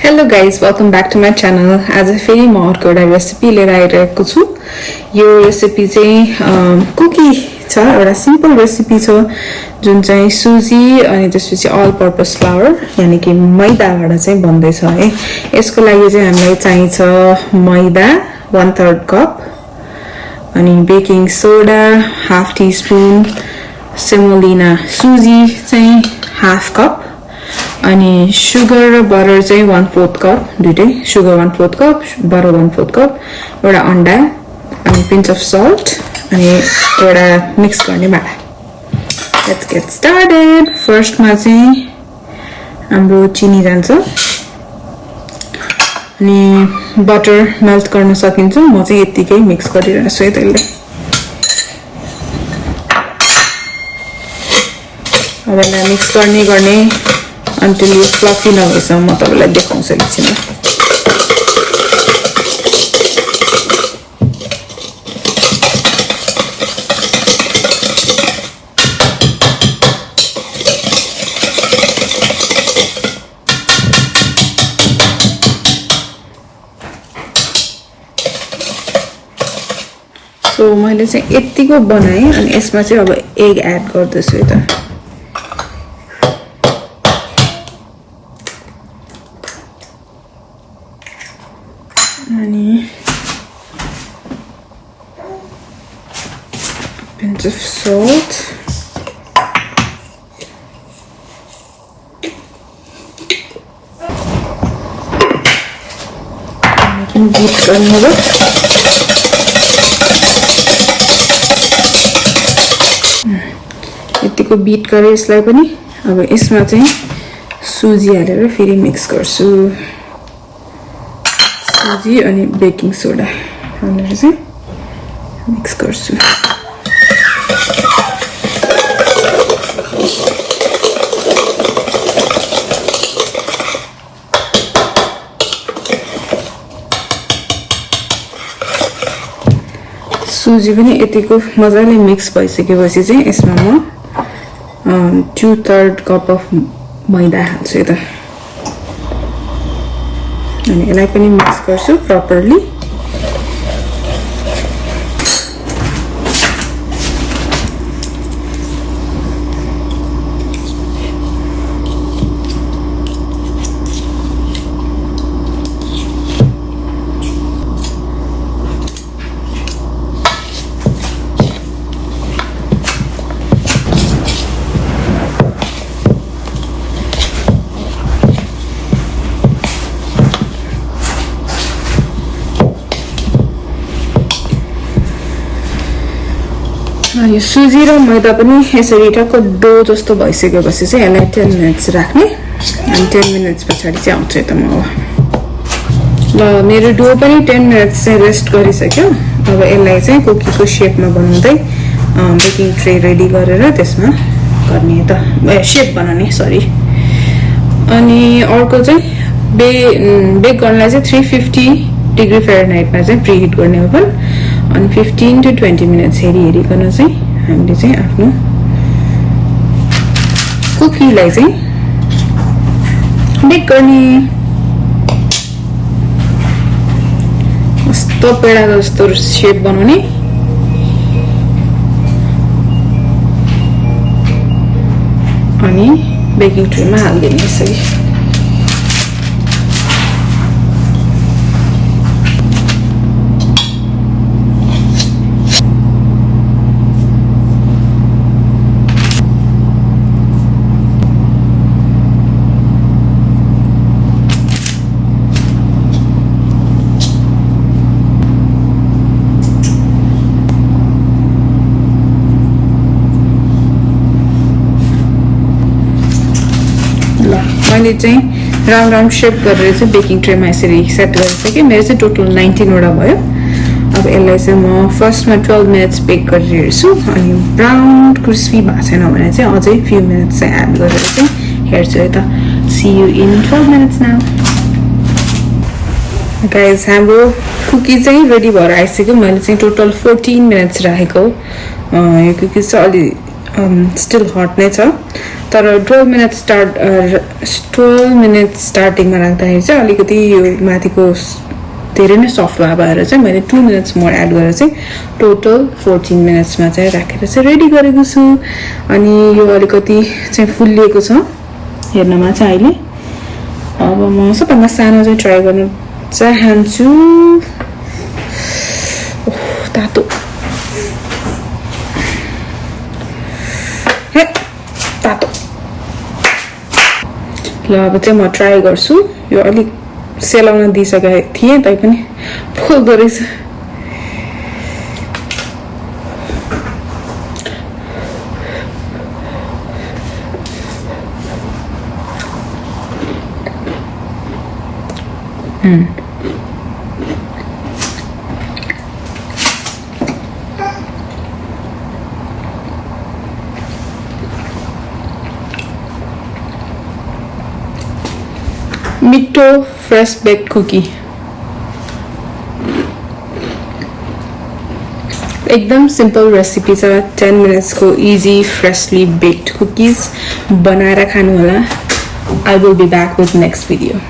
Hello guys, welcome back to my channel. आज फेरि म अर्को एउटा रेसिपी लिएर आइरहेको छु. यो रेसिपी चाहिँ कुकी छ, एउटा सिम्पल रेसिपी छ जुन चाहिँ सुजी अनि त्यसपछि अल पर्पस फ्लावर यानी कि मैदाबाट चाहिँ बन्दैछ है. यसको लागि चाहिँ हामीलाई चाहिन्छ मैदा 1/3 कप अनि baking soda half teaspoon, semolina सुजी चाहिँ हाफ कप अनि सुगर र बटर चाहिँ 1/4 कप, दुईटै सुगर 1/4 कप, बटर 1/4 कप, एउटा अंडा अनि पिन्च अफ सल्ट अनि एउटा मिक्स गर्ने भाँडा. Let's get started. फर्स्टमा चाहिँ हाम्रो चिनी जान्छ अनि बटर मेल्ट गर्न सकिन्छ. म चाहिँ यतिकै मिक्स गरिरहेको छु है त्यसले. अब यसलाई मिक्स गर्ने until यो फ्लफी नभएसम्म म तपाईलाई देखाउँछु एकछिनमा. सो मैले चाहिँ यतिको बनाएँ अनि यसमा चाहिँ अब एग एड गर्दैछु यता. Pinch of salt. Making beat करने होगा. यतिको बीट गरेँ यसलाई पनि. अब यसमा चाहिँ सुजी हालेर फेरि मिक्स गर्छु. सुजी अनि बेकिङ सोडा हालेर चाहिँ मिक्स गर्छु. सुजी पनि यतिको मजाले मिक्स भइसकेपछि चाहिँ यसमा म 2/3 कप अफ मैदा हाल्छु यता अनि यसलाई पनि मिक्स गर्छु प्रपरली. यो सुजी र मैदा पनि यसरी टक्क डो जस्तो भइसकेपछि चाहिँ यसलाई 10 मिनेट्स राख्ने अनि 10 मिनेट्स पछाडि चाहिँ आउँछ त म. ल मेरो डो पनि 10 मिनेट्स चाहिँ रेस्ट गरिसक्यो. अब यसलाई चाहिँ कुकीको शेपमा बनाउँदै बेकिङ ट्रे रेडी गरेर त्यसमा गर्ने त शेप बनाउने सरी. अनि अर्को चाहिँ बेक गर्नलाई चाहिँ 350 डिग्री फ़ारेनहाइटमा चाहिँ प्रिहिट गर्ने ओभन अनि 15 to 20 मिनेट्स हेरिकन चाहिँ हामीले चाहिँ आफ्नो कुकीलाई चाहिँ बेक गर्ने. कस्तो पेडा जस्तो शेप बनाउने अनि बेकिङ ट्रेमा हाल्दिने यसरी. मैले चाहिँ राउन्ड शेप गरेर चाहिँ बेकिङ ट्रेमा यसरी सेट गरिसकेँ. मेरो चाहिँ टोटल 19 वटा भयो. अब यसलाई चाहिँ म फर्स्टमा 12 मिनेट्स बेक गरिरहेछु अनि ब्राउन क्रिस्पी भएको छैन भने चाहिँ अझै फ्यु मिनेट्स चाहिँ एड गरेर चाहिँ हेर्छु है त. See you in 12 minutes now. Guys हाम्रो कुकी चाहिँ रेडी भएर आइसक्यो. मैले चाहिँ टोटल 14 मिनेट्स राखेको. यो कुकी चाहिँ अलि स्टिल हट नै छ तर 12 मिनट स्टार्टिङमा राख्दाखेरि चाहिँ अलिकति यो माथिको धेरै नै सफ्ट भएर चाहिँ मैले 2 मिनट्स मोर एड गरेर चाहिँ टोटल 14 मिनट्समा चाहिँ राखेर चाहिँ रेडी गरेको छु अनि यो अलिकति चाहिँ फुल्लिएको छ हेर्नमा चाहिँ अहिले अब म सबभन्दा सानो चाहिँ ट्राई गर्न चाहन्छु तातो तातो ल अब चाहिँ म ट्राई गर्छु यो अलिक सेलाउन दिइसकेको थिएँ तैपनि फुल्दो रहेछ मिठो फ्रेश बेक्ड कुकी एकदम सिम्पल रेसिपी छ 10 मिनट्स को इजी फ्रेशली बेक्ड कुकीज बनाएर खानु होला I will be back with next video